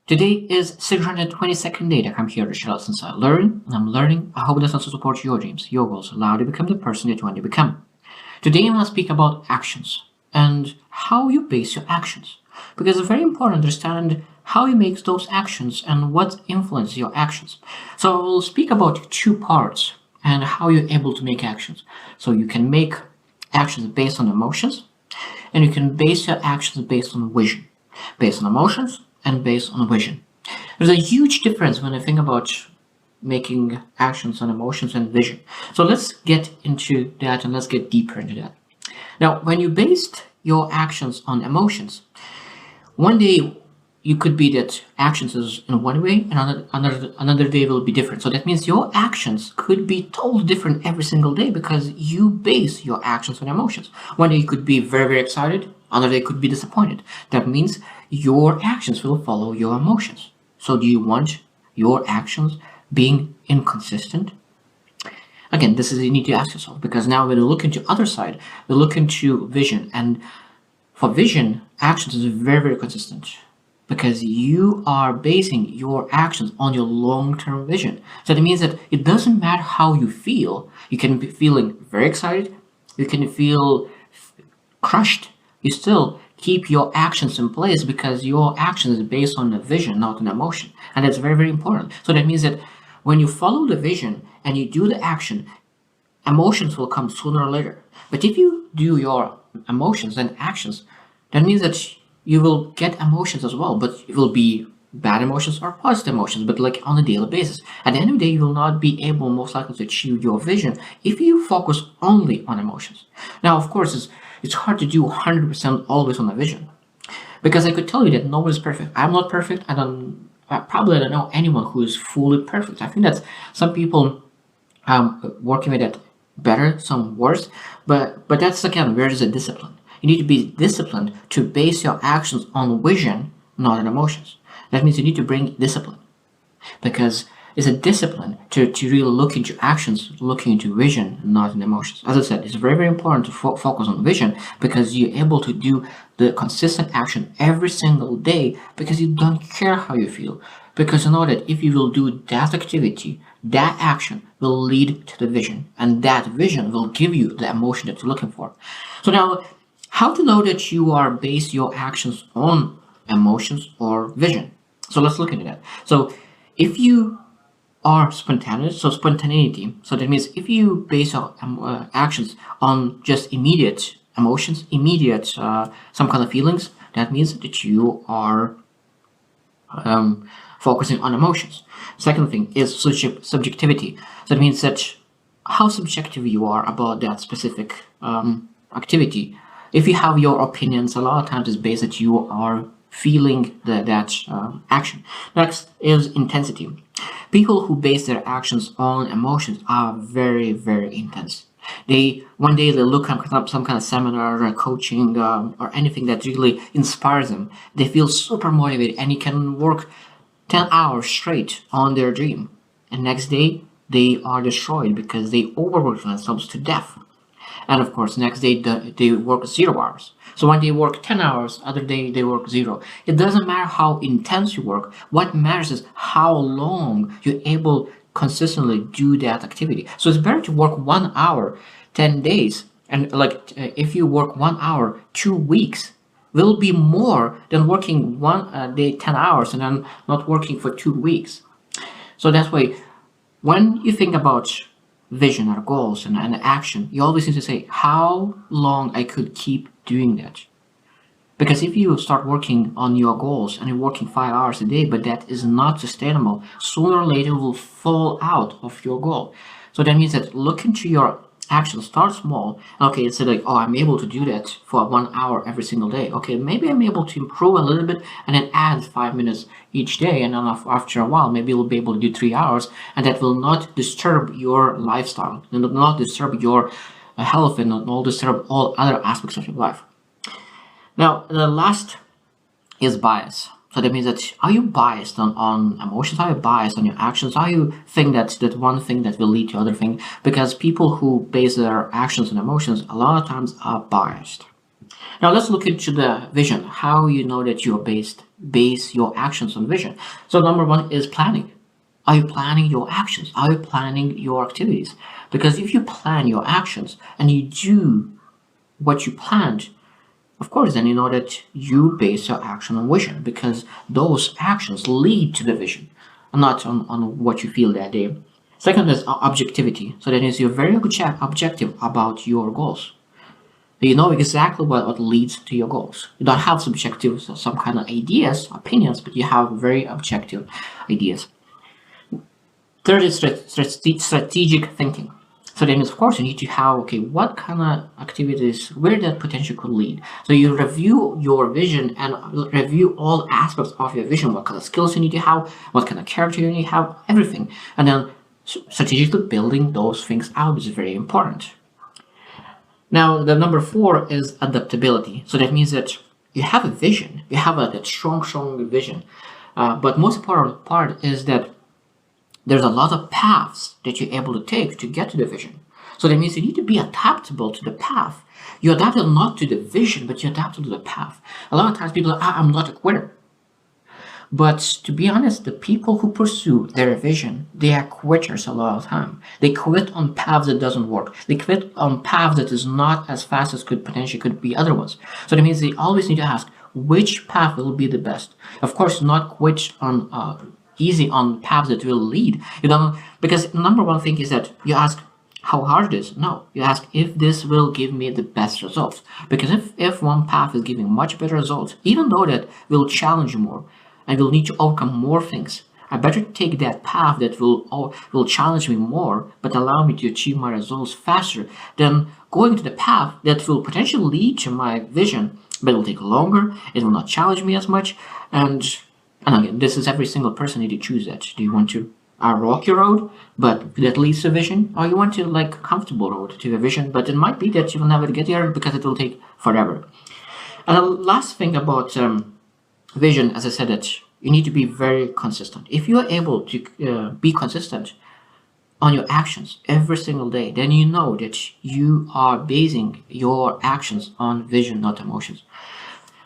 Today is 622nd day that I'm here to share lessons I learn, and I'm learning. I hope this also supports your dreams, your goals, allow you to become the person that you want to become. Today I want to speak about actions and how you base your actions. Because it's very important to understand how you make those actions and what influences your actions. So I will speak about two parts and how you're able to make actions. So you can make actions based on emotions, and you can base your actions based on vision, based on emotions and based on vision. There's a huge difference when I think about making actions on emotions and vision. So let's get into that and let's get deeper into that. Now, when you based your actions on emotions, one day you could be that actions is in one way and another day will be different. So that means your actions could be totally different every single day because you base your actions on emotions. One day you could be very, very excited, another day could be disappointed. That means your actions will follow your emotions. So do you want your actions being inconsistent? Again, this is you need to ask yourself, because now when you look into other side, we look into vision, and for vision, actions is very, very consistent because you are basing your actions on your long-term vision. So that means that it doesn't matter how you feel. You can be feeling very excited, you can feel crushed, you still keep your actions in place because your action is based on a vision, not an emotion. And that's very, very important. So that means that when you follow the vision and you do the action, emotions will come sooner or later. But if you do your emotions and actions, that means that you will get emotions as well, but it will be bad emotions or positive emotions, but like on a daily basis. At the end of the day, you will not be able most likely to achieve your vision if you focus only on emotions. Now, of course, it's hard to do 100% always on a vision, because I could tell you that no one is perfect. I'm not perfect. I don't know anyone who is fully perfect. I think that some people working with it better, some worse, but that's again where is the discipline. You need to be disciplined to base your actions on vision, not on emotions. That means you need to bring discipline, because it's a discipline to really look into actions, looking into vision, not in emotions. As I said, it's very, very important to focus on vision because you're able to do the consistent action every single day because you don't care how you feel. Because you know that if you will do that activity, that action will lead to the vision, and that vision will give you the emotion that you're looking for. So now, how to know that you are based your actions on emotions or vision? So let's look into that. So if you are spontaneous, so spontaneity, so that means if you base your actions on just immediate emotions, immediate some kind of feelings, that means that you are focusing on emotions. Second thing is subjectivity. So that means that how subjective you are about that specific activity. If you have your opinions, a lot of times it's based that you are feeling that action. Next is intensity. People who base their actions on emotions are very, very intense. One day they look up some kind of seminar or coaching or anything that really inspires them. They feel super motivated and you can work 10 hours straight on their dream. And next day they are destroyed because they overwork themselves to death. And of course, next day they work 0 hours. So one day work 10 hours, other day they work 0. It doesn't matter how intense you work. What matters is how long you're able consistently do that activity. So it's better to work 1 hour, 10 days. And like if you work 1 hour, 2 weeks, will be more than working one day, 10 hours and then not working for 2 weeks. So that's why when you think about vision or goals and action, you always need to say how long I could keep doing that. Because if you start working on your goals and you're working 5 hours a day, but that is not sustainable, sooner or later will fall out of your goal. So that means that look into your actions, start small. Okay, it's like, oh, I'm able to do that for 1 hour every single day. Okay, maybe I'm able to improve a little bit and then add 5 minutes each day. And then after a while, maybe you'll be able to do 3 hours, and that will not disturb your lifestyle and will not disturb your health and not disturb all other aspects of your life. Now, the last is bias. So that means that are you biased on emotions? Are you biased on your actions? Are you think that one thing that will lead to other thing? Because people who base their actions on emotions a lot of times are biased. Now let's look into the vision. How you know that you are based base your actions on vision. So number one is planning. Are you planning your actions? Are you planning your activities? Because if you plan your actions and you do what you planned, of course, then you know that you base your action on vision, because those actions lead to the vision, and not on what you feel that day. Second is objectivity. So that is you're very objective about your goals. You know exactly what leads to your goals. You don't have subjective, some kind of ideas, opinions, but you have very objective ideas. Third is strategic thinking. So then, of course, you need to have, okay, what kind of activities, where that potential could lead. So you review your vision and review all aspects of your vision, what kind of skills you need to have, what kind of character you need to have, everything. And then strategically building those things out is very important. Now, the number four is adaptability. So that means that you have a vision, you have a strong vision. But most important part is that there's a lot of paths that you're able to take to get to the vision. So that means you need to be adaptable to the path. You adapt not to the vision, but you adapt to the path. A lot of times people are, I'm not a quitter. But to be honest, the people who pursue their vision, they are quitters a lot of time. They quit on paths that doesn't work. They quit on paths that is not as fast as could be other ones. So that means they always need to ask, which path will be the best? Of course, not quit on easy on paths that will lead. You don't, because number one thing is that you ask how hard it is. No, you ask if this will give me the best results. Because if one path is giving much better results, even though that will challenge you more and will need to overcome more things, I better take that path that will challenge me more but allow me to achieve my results faster than going to the path that will potentially lead to my vision, but it will take longer, it will not challenge me as much. And again, this is every single person need to choose that. Do you want to a rocky road, but that leads to vision, or you want to like a comfortable road to a vision, but it might be that you will never get there because it will take forever. And the last thing about vision, as I said, that you need to be very consistent. If you are able to be consistent on your actions every single day, then you know that you are basing your actions on vision, not emotions.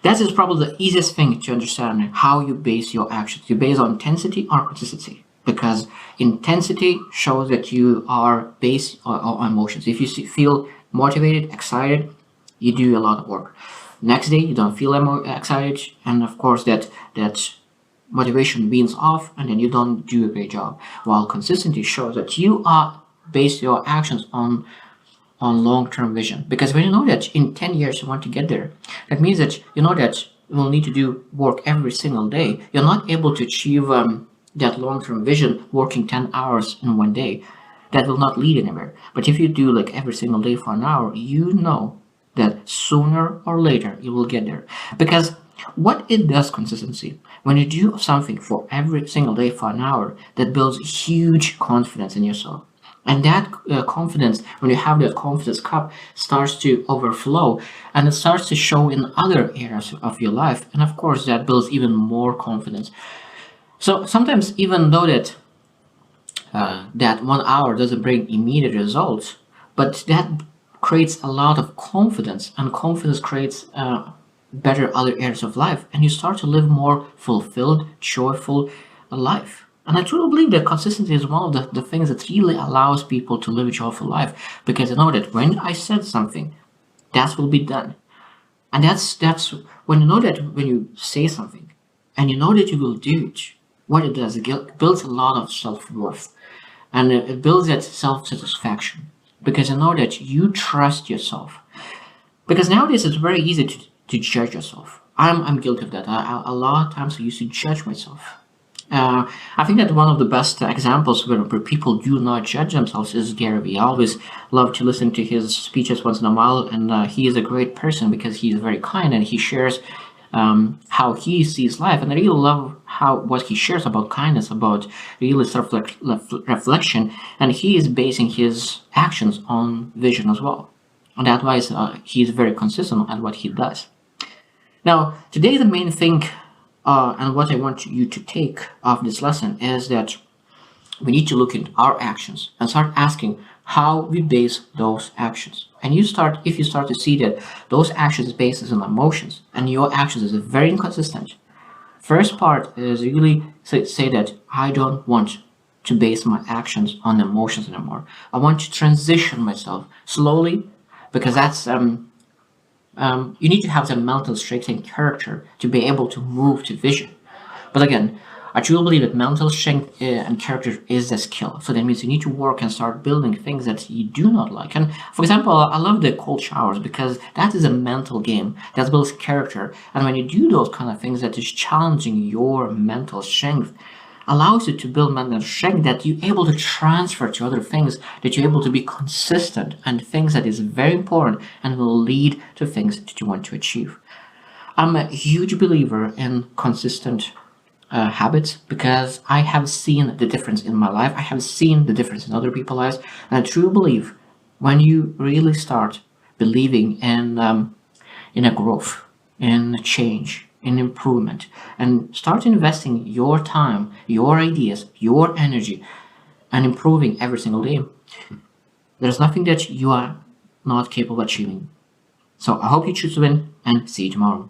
That is probably the easiest thing to understand how you base your actions. You base on intensity or consistency, because intensity shows that you are based on emotions. If you feel motivated, excited, you do a lot of work. Next day, you don't feel excited, and of course that motivation beams off, and then you don't do a great job. While consistency shows that you are base your actions on long-term vision, because when you know that in 10 years you want to get there, that means that you know that you will need to do work every single day. You're not able to achieve that long-term vision working 10 hours in one day. That will not lead anywhere. But if you do like every single day for an hour, you know that sooner or later you will get there. Because what it does, consistency, when you do something for every single day for an hour, that builds huge confidence in yourself. And that confidence, when you have that confidence cup, starts to overflow, and it starts to show in other areas of your life. And of course, that builds even more confidence. So sometimes, even though that that 1 hour doesn't bring immediate results, but that creates a lot of confidence, and confidence creates better other areas of life, and you start to live more fulfilled, joyful life. And I truly believe that consistency is one of the things that really allows people to live a joyful life, because I know that when I said something, that will be done. And that's when you know that when you say something and you know that you will do it, what it does, it builds a lot of self-worth, and it builds that self-satisfaction, because you know that you trust yourself. Because nowadays it's very easy to judge yourself. I'm guilty of that. A lot of times I used to judge myself. I think that one of the best examples where people do not judge themselves is Gary Vee. I always love to listen to his speeches once in a while, and he is a great person because he's very kind and he shares how he sees life. And I really love what he shares about kindness, about really self-reflection, and he is basing his actions on vision as well. And that's why he is very consistent at what he does. Now, today the main thing and what I want you to take of this lesson is that we need to look at our actions and start asking how we base those actions. And if you start to see that those actions based on emotions and your actions is very inconsistent, First part is really say that I don't want to base my actions on emotions anymore. I want to transition myself slowly, because that's you need to have the mental strength and character to be able to move to vision. But again, I truly believe that mental strength and character is a skill. So that means you need to work and start building things that you do not like. And for example, I love the cold showers because that is a mental game that builds character. And when you do those kind of things that is challenging your mental strength, allows you to build mental strength that you're able to transfer to other things, that you're able to be consistent and things that is very important and will lead to things that you want to achieve. I'm a huge believer in consistent habits because I have seen the difference in my life. I have seen the difference in other people's lives, and I truly believe when you really start believing in a growth, in a change, in improvement, and start investing your time, your ideas, your energy, and improving every single day, there's nothing that you are not capable of achieving. So I hope you choose to win, and see you tomorrow.